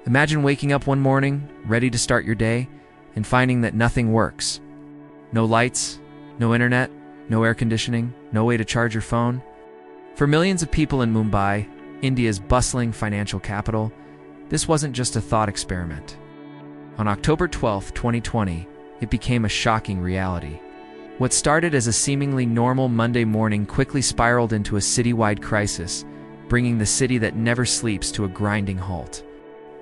Imagine waking up one morning, ready to start your day, and finding that nothing works. No lights, no internet, no air conditioning, no way to charge your phone. For millions of people in Mumbai, India's bustling financial capital, this wasn't just a thought experiment. On October 12, 2020, it became a shocking reality. What started as a seemingly normal Monday morning quickly spiraled into a citywide crisis, bringing the city that never sleeps to a grinding halt.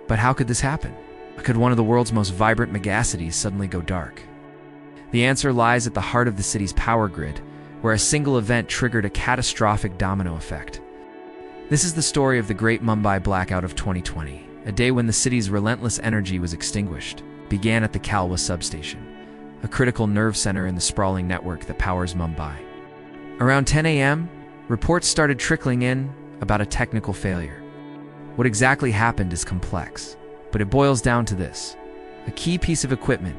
But how could this happen? Could one of the world's most vibrant megacities suddenly go dark? The answer lies at the heart of the city's power grid, where a single event triggered a catastrophic domino effect. This is the story of the Great Mumbai Blackout of 2020, a day when the city's relentless energy was extinguished. It began at the Mumbai Substation, a critical nerve center in the sprawling network that powers Mumbai. Around 10 a.m., reports started trickling in about a technical failure. What exactly happened is complex, but it boils down to this. A key piece of equipment,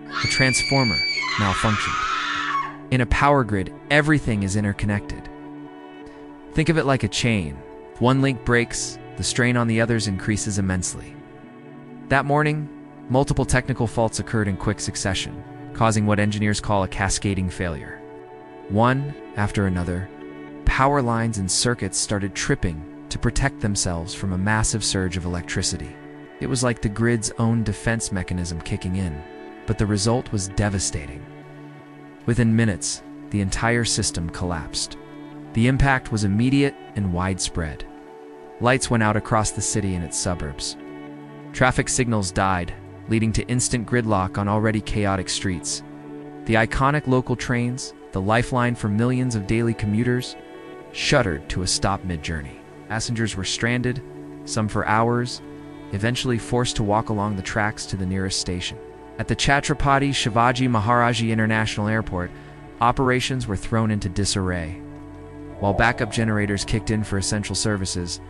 a transformer, malfunctioned. In a power grid, everything is interconnected. Think of it like a chain. If one link breaks, the strain on the others increases immensely. That morning, multiple technical faults occurred in quick succession, causing what engineers call a cascading failure. One after another, power lines and circuits started tripping to protect themselves from a massive surge of electricity. It was like the grid's own defense mechanism kicking in, but the result was devastating. Within minutes, the entire system collapsed. The impact was immediate and widespread. Lights went out across the city and its suburbs. Traffic signals died, leading to instant gridlock on already chaotic streets. The iconic local trains, the lifeline for millions of daily commuters, shuddered to a stop mid-journey. Passengers were stranded, some for hours, eventually forced to walk along the tracks to the nearest station. At the Chhatrapati Shivaji Maharaji International Airport, operations were thrown into disarray. While backup generators kicked in for essential services,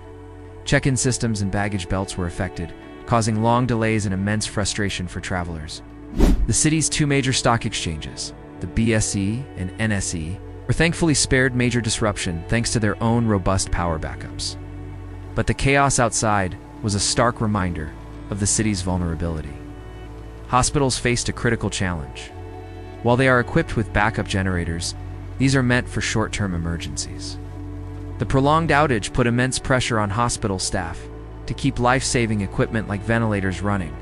check-in systems and baggage belts were affected, causing long delays and immense frustration for travelers. The city's two major stock exchanges, the BSE and NSE, were thankfully spared major disruption thanks to their own robust power backups. But the chaos outside was a stark reminder of the city's vulnerability. Hospitals faced a critical challenge. While they are equipped with backup generators, these are meant for short-term emergencies. The prolonged outage put immense pressure on hospital staff to keep life-saving equipment like ventilators running,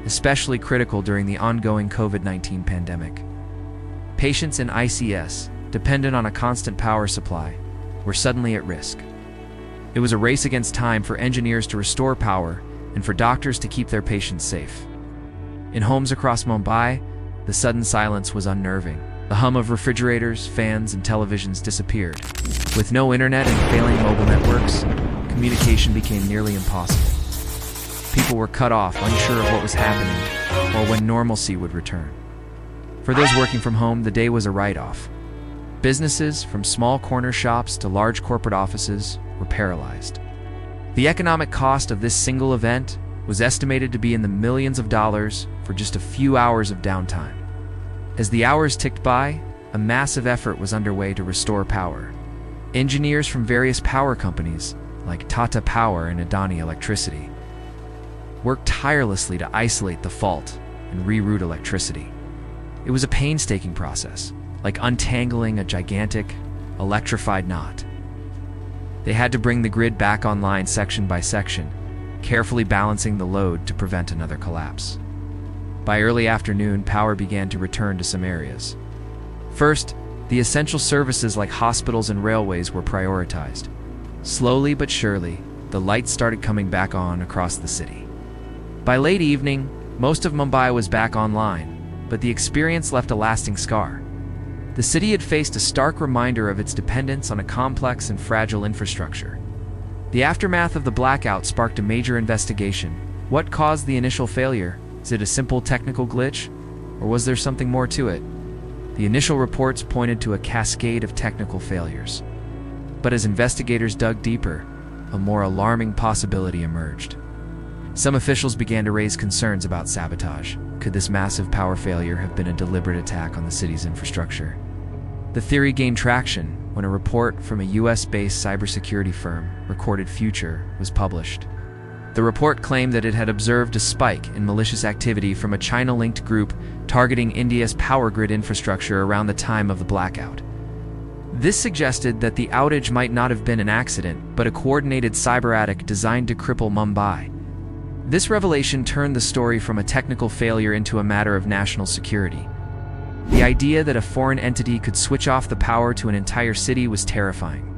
especially critical during the ongoing COVID-19 pandemic. Patients in ICS, dependent on a constant power supply, were suddenly at risk. It was a race against time for engineers to restore power and for doctors to keep their patients safe. In homes across Mumbai, the sudden silence was unnerving. The hum of refrigerators, fans, and televisions disappeared. With no internet and failing mobile networks, communication became nearly impossible. People were cut off, unsure of what was happening or when normalcy would return. For those working from home, the day was a write-off. Businesses, from small corner shops to large corporate offices, were paralyzed. The economic cost of this single event was estimated to be in the millions of dollars for just a few hours of downtime. As the hours ticked by, a massive effort was underway to restore power. Engineers from various power companies, like Tata Power and Adani Electricity, worked tirelessly to isolate the fault and reroute electricity. It was a painstaking process, like untangling a gigantic, electrified knot. They had to bring the grid back online section by section, carefully balancing the load to prevent another collapse. By early afternoon, power began to return to some areas. First, the essential services like hospitals and railways were prioritized. Slowly but surely, the lights started coming back on across the city. By late evening, most of Mumbai was back online, but the experience left a lasting scar. The city had faced a stark reminder of its dependence on a complex and fragile infrastructure. The aftermath of the blackout sparked a major investigation. What caused the initial failure? Is it a simple technical glitch, or was there something more to it? The initial reports pointed to a cascade of technical failures. But as investigators dug deeper, a more alarming possibility emerged. Some officials began to raise concerns about sabotage. Could this massive power failure have been a deliberate attack on the city's infrastructure? The theory gained traction when a report from a US-based cybersecurity firm, Recorded Future, was published. The report claimed that it had observed a spike in malicious activity from a China-linked group targeting India's power grid infrastructure around the time of the blackout. This suggested that the outage might not have been an accident, but a coordinated cyber attack designed to cripple Mumbai. This revelation turned the story from a technical failure into a matter of national security. The idea that a foreign entity could switch off the power to an entire city was terrifying.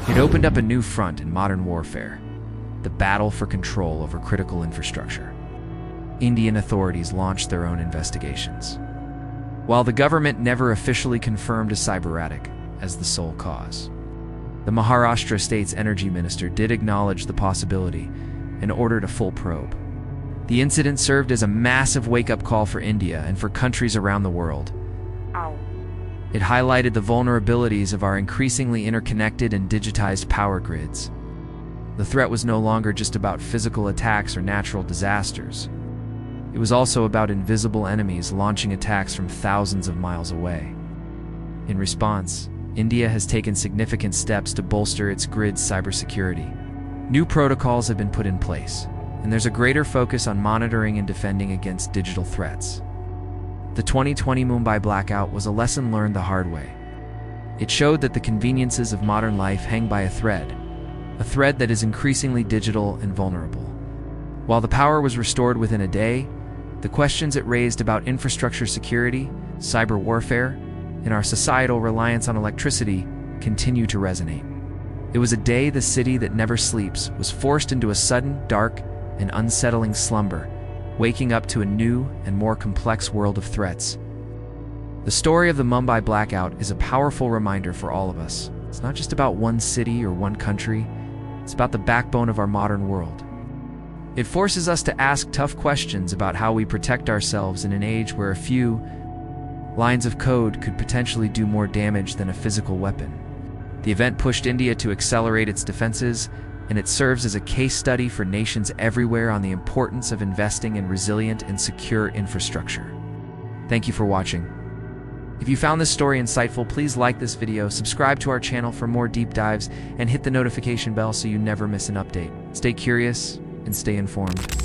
It opened up a new front in modern warfare, the battle for control over critical infrastructure. Indian authorities launched their own investigations. While the government never officially confirmed a cyber attack as the sole cause, the Maharashtra state's energy minister did acknowledge the possibility and ordered a full probe. The incident served as a massive wake-up call for India and for countries around the world. It highlighted the vulnerabilities of our increasingly interconnected and digitized power grids. The threat was no longer just about physical attacks or natural disasters. It was also about invisible enemies launching attacks from thousands of miles away. In response, India has taken significant steps to bolster its grid's cybersecurity. New protocols have been put in place, and there's a greater focus on monitoring and defending against digital threats. The 2020 Mumbai blackout was a lesson learned the hard way. It showed that the conveniences of modern life hang by a thread that is increasingly digital and vulnerable. While the power was restored within a day, the questions it raised about infrastructure security, cyber warfare, and our societal reliance on electricity continue to resonate. It was a day the city that never sleeps was forced into a sudden, dark, and unsettling slumber, waking up to a new and more complex world of threats. The story of the Mumbai blackout is a powerful reminder for all of us. It's not just about one city or one country, it's about the backbone of our modern world. It forces us to ask tough questions about how we protect ourselves in an age where a few lines of code could potentially do more damage than a physical weapon. The event pushed India to accelerate its defenses, and it serves as a case study for nations everywhere on the importance of investing in resilient and secure infrastructure. Thank you for watching. If you found this story insightful, please like this video, subscribe to our channel for more deep dives, and hit the notification bell so you never miss an update. Stay curious and stay informed.